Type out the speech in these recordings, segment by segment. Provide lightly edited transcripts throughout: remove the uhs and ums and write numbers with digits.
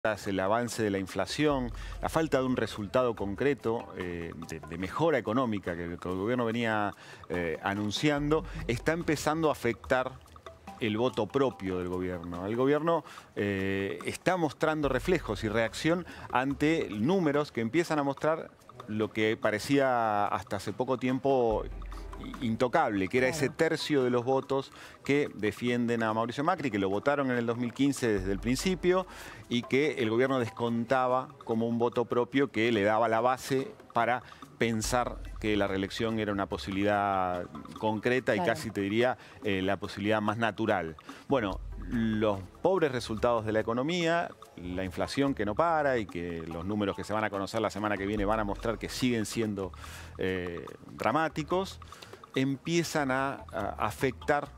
el avance de la inflación, la falta de un resultado concreto de mejora económica que el gobierno venía anunciando, está empezando a afectar el voto propio del gobierno. El gobierno está mostrando reflejos y reacción ante números que empiezan a mostrar lo que parecía hasta hace poco tiempo intocable, que era ese tercio de los votos que defienden a Mauricio Macri, que lo votaron en el 2015 desde el principio y que el gobierno descontaba como un voto propio que le daba la base para pensar que la reelección era una posibilidad concreta y casi te diría la posibilidad más natural. Bueno, los pobres resultados de la economía, la inflación que no para y que los números que se van a conocer la semana que viene van a mostrar que siguen siendo dramáticos, empiezan a afectar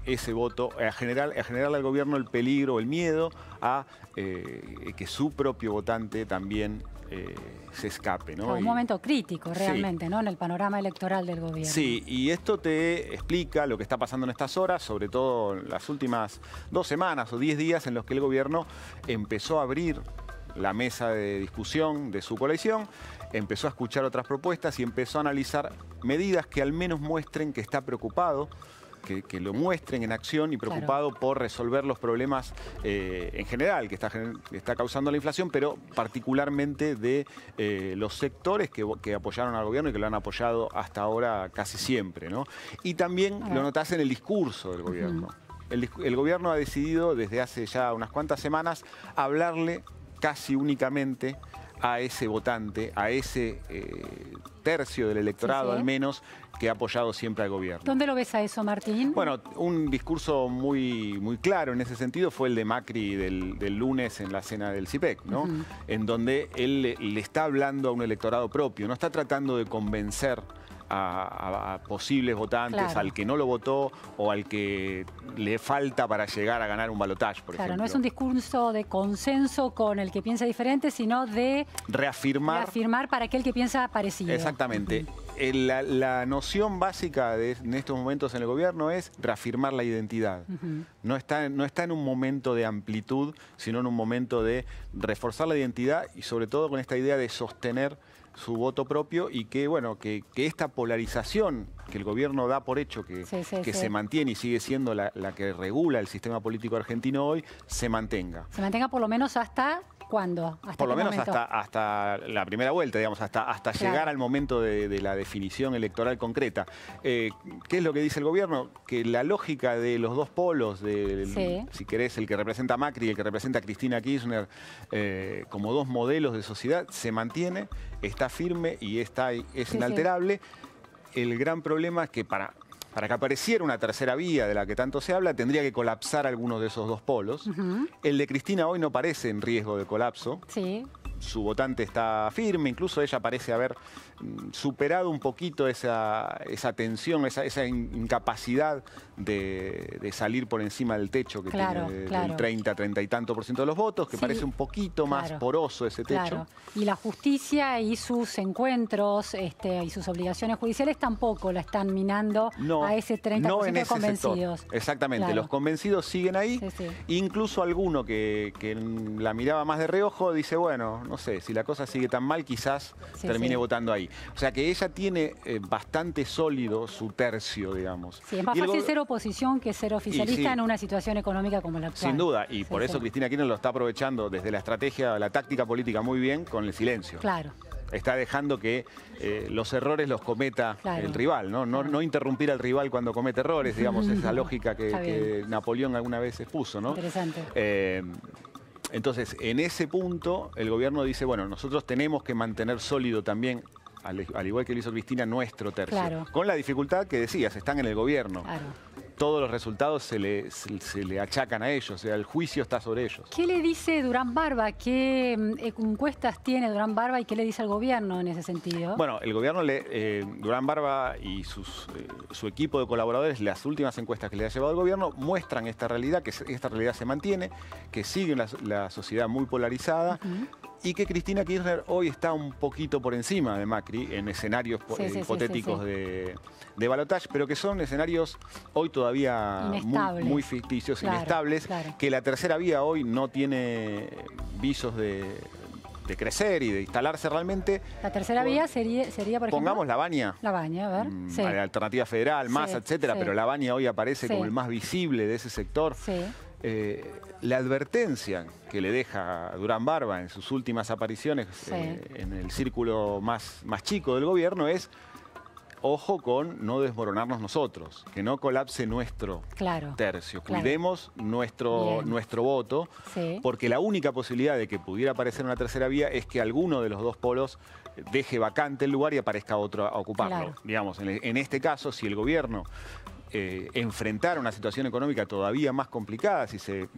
ese voto, a generarle al gobierno el peligro, el miedo a que su propio votante también se escape, ¿no? Un momento crítico realmente, ¿no? En el panorama electoral del gobierno. Sí, y esto te explica lo que está pasando en estas horas, sobre todo en las últimas 2 semanas o 10 días en los que el gobierno empezó a abrir la mesa de discusión de su coalición, empezó a escuchar otras propuestas y empezó a analizar medidas que al menos muestren que está preocupado, que lo muestren en acción y preocupado por resolver los problemas en general que está causando la inflación, pero particularmente de los sectores que apoyaron al gobierno y que lo han apoyado hasta ahora casi siempre, ¿no? Y también lo notás en el discurso del gobierno. El gobierno ha decidido desde hace ya unas cuantas semanas hablarle casi únicamente a ese votante, a ese tercio del electorado al menos, que ha apoyado siempre al gobierno. ¿Dónde lo ves a eso, Martín? Bueno, un discurso muy claro en ese sentido fue el de Macri del lunes en la cena del CIPEC, ¿no? En donde él le está hablando a un electorado propio, no está tratando de convencer a posibles votantes, al que no lo votó o al que le falta para llegar a ganar un balotaje, por ejemplo. No es un discurso de consenso con el que piensa diferente, sino de reafirmar para aquel que piensa parecido. Exactamente. La noción básica en estos momentos en el gobierno es reafirmar la identidad. No está en un momento de amplitud, sino en un momento de reforzar la identidad y sobre todo con esta idea de sostener su voto propio y que, bueno, que esta polarización que el gobierno da por hecho que se mantiene y sigue siendo la que regula el sistema político argentino hoy, se mantenga. Se mantenga por lo menos hasta... ¿Cuándo? Por lo menos hasta la primera vuelta, digamos, hasta llegar al momento de la definición electoral concreta. ¿Qué es lo que dice el gobierno? Que la lógica de los dos polos, si querés, el que representa a Macri y el que representa a Cristina Kirchner, como dos modelos de sociedad, se mantiene, está firme y es inalterable. El gran problema es que para que apareciera una tercera vía de la que tanto se habla, tendría que colapsar alguno de esos dos polos. El de Cristina hoy no parece en riesgo de colapso. Su votante está firme, incluso ella parece haber superado un poquito esa tensión, esa incapacidad de salir por encima del techo que tiene del 30 y tanto % de los votos, que parece un poquito más poroso ese techo. Y la justicia y sus encuentros y sus obligaciones judiciales tampoco la están minando a ese 30% de convencidos. Sector. Exactamente, los convencidos siguen ahí. Incluso alguno que la miraba más de reojo dice, bueno, no sé, si la cosa sigue tan mal, quizás termine votando ahí. O sea que ella tiene bastante sólido su tercio, digamos. Es más fácil ser oposición que ser oficialista en una situación económica como la actual. Sin duda, y por eso Cristina Kirchner lo está aprovechando desde la estrategia, la táctica política muy bien con el silencio. Está dejando que los errores los cometa el rival, ¿no? No interrumpir al rival cuando comete errores, digamos, esa lógica que Napoleón alguna vez expuso, ¿no? Interesante. Entonces, en ese punto, el gobierno dice, bueno, nosotros tenemos que mantener sólido también, al igual que lo hizo Cristina, nuestro tercio. Con la dificultad que decías, están en el gobierno. Todos los resultados se le achacan a ellos, o sea, el juicio está sobre ellos. ¿Qué le dice Durán Barba? ¿Qué encuestas tiene Durán Barba y qué le dice al gobierno en ese sentido? Bueno, el gobierno, Durán Barba y su equipo de colaboradores, las últimas encuestas que le ha llevado el gobierno, muestran esta realidad, que esta realidad se mantiene, que sigue la sociedad muy polarizada y que Cristina Kirchner hoy está un poquito por encima de Macri en escenarios hipotéticos de balotaje, pero que son escenarios hoy todavía muy ficticios, inestables, que la tercera vía hoy no tiene visos de crecer y de instalarse realmente. La tercera vía sería, por ejemplo... Pongamos La Baña. La Baña, a ver. La Alternativa Federal, Massa, etcétera, pero La Baña hoy aparece como el más visible de ese sector. La advertencia que le deja Durán Barba en sus últimas apariciones en el círculo más chico del gobierno es: ojo con no desmoronarnos nosotros, que no colapse nuestro tercio. Cuidemos nuestro voto, porque la única posibilidad de que pudiera aparecer una tercera vía es que alguno de los dos polos deje vacante el lugar y aparezca otro a ocuparlo. Digamos, en este caso, si el gobierno enfrentara una situación económica todavía más complicada, si se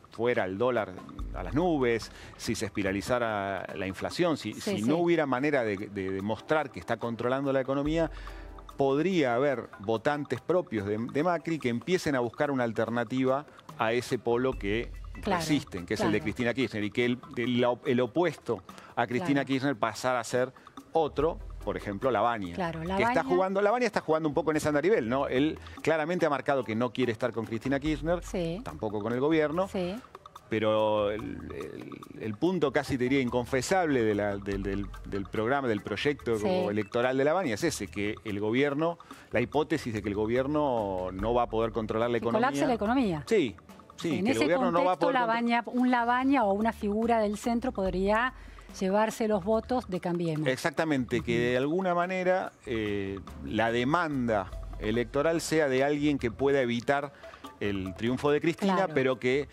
fuera el dólar a las nubes, si se espiralizara la inflación, si no hubiera manera de demostrar que está controlando la economía, podría haber votantes propios de Macri que empiecen a buscar una alternativa a ese polo que resisten, que es el de Cristina Kirchner, y que el opuesto a Cristina Kirchner pasara a ser otro. Por ejemplo, La Baña, La Baña está jugando un poco en ese andarivel, ¿no? Él claramente ha marcado que no quiere estar con Cristina Kirchner, tampoco con el gobierno, pero el punto casi te diría inconfesable del programa, del proyecto electoral de La Baña es ese, que el gobierno, la hipótesis de que el gobierno no va a poder controlar la economía. Colapse la economía. Sí, en que ese el gobierno no va a poder un La Baña o una figura del centro podría llevarse los votos de Cambiemos. Exactamente, que de alguna manera la demanda electoral sea de alguien que pueda evitar el triunfo de Cristina, pero que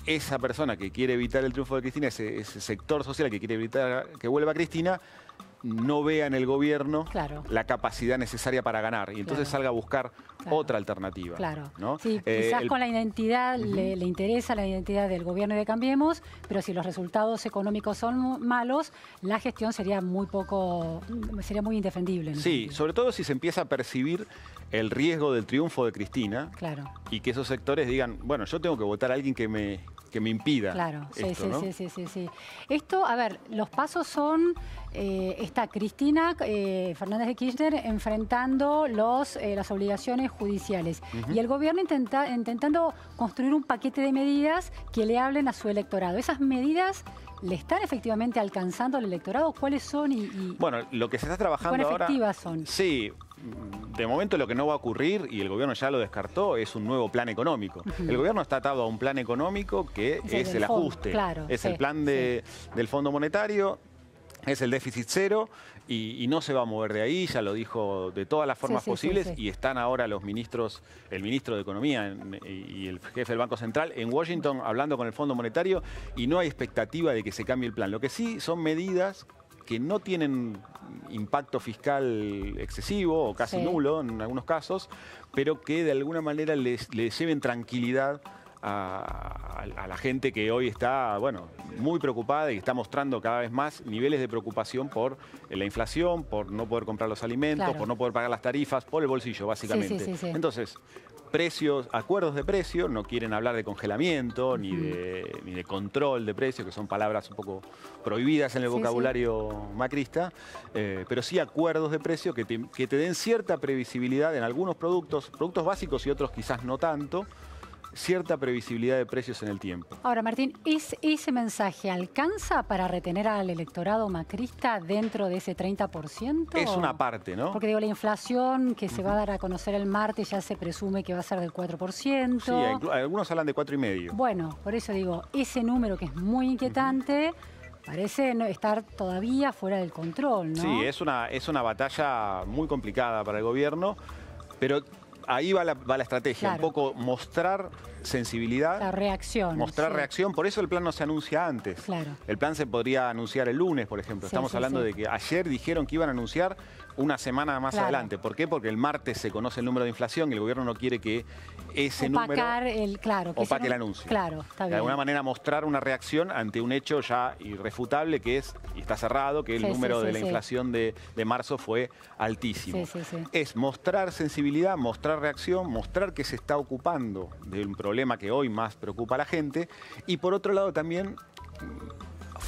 esa persona que quiere evitar el triunfo de Cristina, ese sector social que quiere evitar que vuelva Cristina, no vea en el gobierno la capacidad necesaria para ganar y entonces salga a buscar otra alternativa. ¿no? Sí, quizás con la identidad le interesa la identidad del gobierno de Cambiemos, pero si los resultados económicos son malos, la gestión sería muy indefendible. ¿No? Sí, sobre todo si se empieza a percibir el riesgo del triunfo de Cristina y que esos sectores digan, bueno, yo tengo que votar a alguien que me impida esto, ¿no? Sí. Esto, a ver, los pasos son, está Cristina Fernández de Kirchner enfrentando las obligaciones judiciales y el gobierno intentando construir un paquete de medidas que le hablen a su electorado. ¿Esas medidas le están efectivamente alcanzando al electorado? ¿Cuáles son? Bueno, lo que se está trabajando ahora... ¿Cuán efectivas son? Sí. De momento lo que no va a ocurrir, y el gobierno ya lo descartó, es un nuevo plan económico. El gobierno está atado a un plan económico que es el ajuste. Es el plan del Fondo Monetario, es el déficit cero y no se va a mover de ahí, ya lo dijo de todas las formas posibles y están ahora los ministros, el ministro de Economía y el jefe del Banco Central en Washington hablando con el Fondo Monetario y no hay expectativa de que se cambie el plan. Lo que sí son medidas que no tienen impacto fiscal excesivo o casi nulo en algunos casos, pero que de alguna manera les lleven tranquilidad a la gente que hoy está, muy preocupada y está mostrando cada vez más niveles de preocupación por la inflación, por no poder comprar los alimentos, por no poder pagar las tarifas, por el bolsillo, básicamente. Entonces, acuerdos de precio, no quieren hablar de congelamiento ni de control de precio, que son palabras un poco prohibidas en el vocabulario macrista, pero sí acuerdos de precio que te den cierta previsibilidad en algunos productos básicos y otros quizás no tanto, cierta previsibilidad de precios en el tiempo. Ahora, Martín, ¿ese mensaje alcanza para retener al electorado macrista dentro de ese 30%? Es una parte, ¿no? Porque digo, la inflación que se va a dar a conocer el martes ya se presume que va a ser del 4%. Sí, algunos hablan de 4,5%. Bueno, por eso digo, ese número que es muy inquietante parece estar todavía fuera del control, ¿no? Sí, es una batalla muy complicada para el gobierno, pero ahí va la estrategia, un poco mostrar sensibilidad. La reacción. Mostrar reacción, por eso el plan no se anuncia antes. El plan se podría anunciar el lunes, por ejemplo. Estamos hablando de que ayer dijeron que iban a anunciar una semana más adelante. ¿Por qué? Porque el martes se conoce el número de inflación y el gobierno no quiere que ese número opaque el anuncio. Está bien. De alguna manera mostrar una reacción ante un hecho ya irrefutable que es, y está cerrado, que el número de la inflación de marzo fue altísimo. Es mostrar sensibilidad, mostrar reacción, mostrar que se está ocupando de un problema que hoy más preocupa a la gente y por otro lado también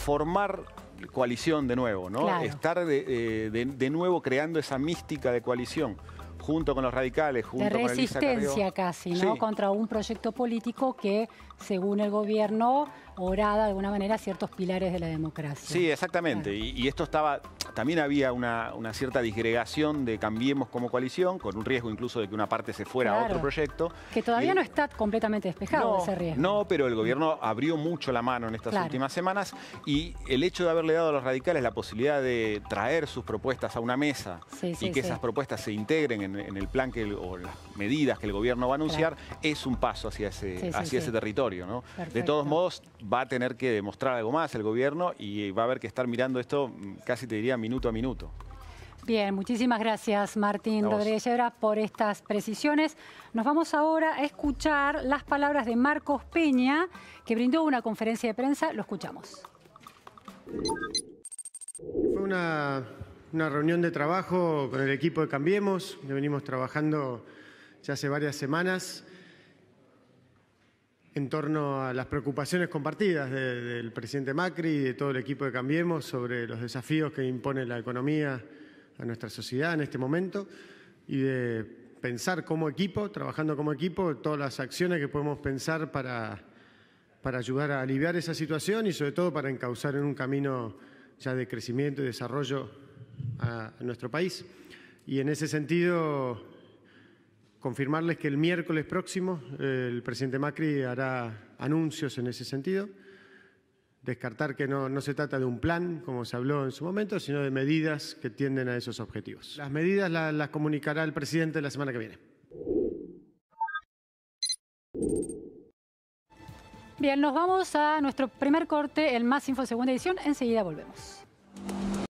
formar coalición de nuevo, ¿no? Claro. Estar de nuevo creando esa mística de coalición, junto con los radicales, junto de con Elisa Carrió. resistencia casi, ¿no? Sí. Contra un proyecto político que, según el gobierno, orada de alguna manera ciertos pilares de la democracia. Sí, exactamente. Claro. Y esto estaba, también había una cierta disgregación de Cambiemos como coalición, con un riesgo incluso de que una parte se fuera a otro proyecto. Que todavía Y no está completamente despejado ese riesgo. No, pero el gobierno abrió mucho la mano en estas últimas semanas y el hecho de haberle dado a los radicales la posibilidad de traer sus propuestas a una mesa y que esas propuestas se integren en el plan o las medidas que el gobierno va a anunciar, es un paso hacia ese territorio, ¿no? De todos modos, va a tener que demostrar algo más el gobierno y va a haber que estar mirando esto, casi te diría, minuto a minuto. Bien, muchísimas gracias Martín Rodríguez Yebra por estas precisiones. Nos vamos ahora a escuchar las palabras de Marcos Peña, que brindó una conferencia de prensa. Lo escuchamos. Fue una reunión de trabajo con el equipo de Cambiemos, que venimos trabajando ya hace varias semanas en torno a las preocupaciones compartidas del presidente Macri y de todo el equipo de Cambiemos sobre los desafíos que impone la economía a nuestra sociedad en este momento y de pensar como equipo, trabajando como equipo, todas las acciones que podemos pensar para ayudar a aliviar esa situación y sobre todo para encauzar en un camino ya de crecimiento y desarrollo a nuestro país. Y en ese sentido, confirmarles que el miércoles próximo el presidente Macri hará anuncios en ese sentido. Descartar que no se trata de un plan, como se habló en su momento, sino de medidas que tienden a esos objetivos. Las medidas las comunicará el presidente la semana que viene. Bien, nos vamos a nuestro primer corte, el Más Info segunda edición. Enseguida volvemos.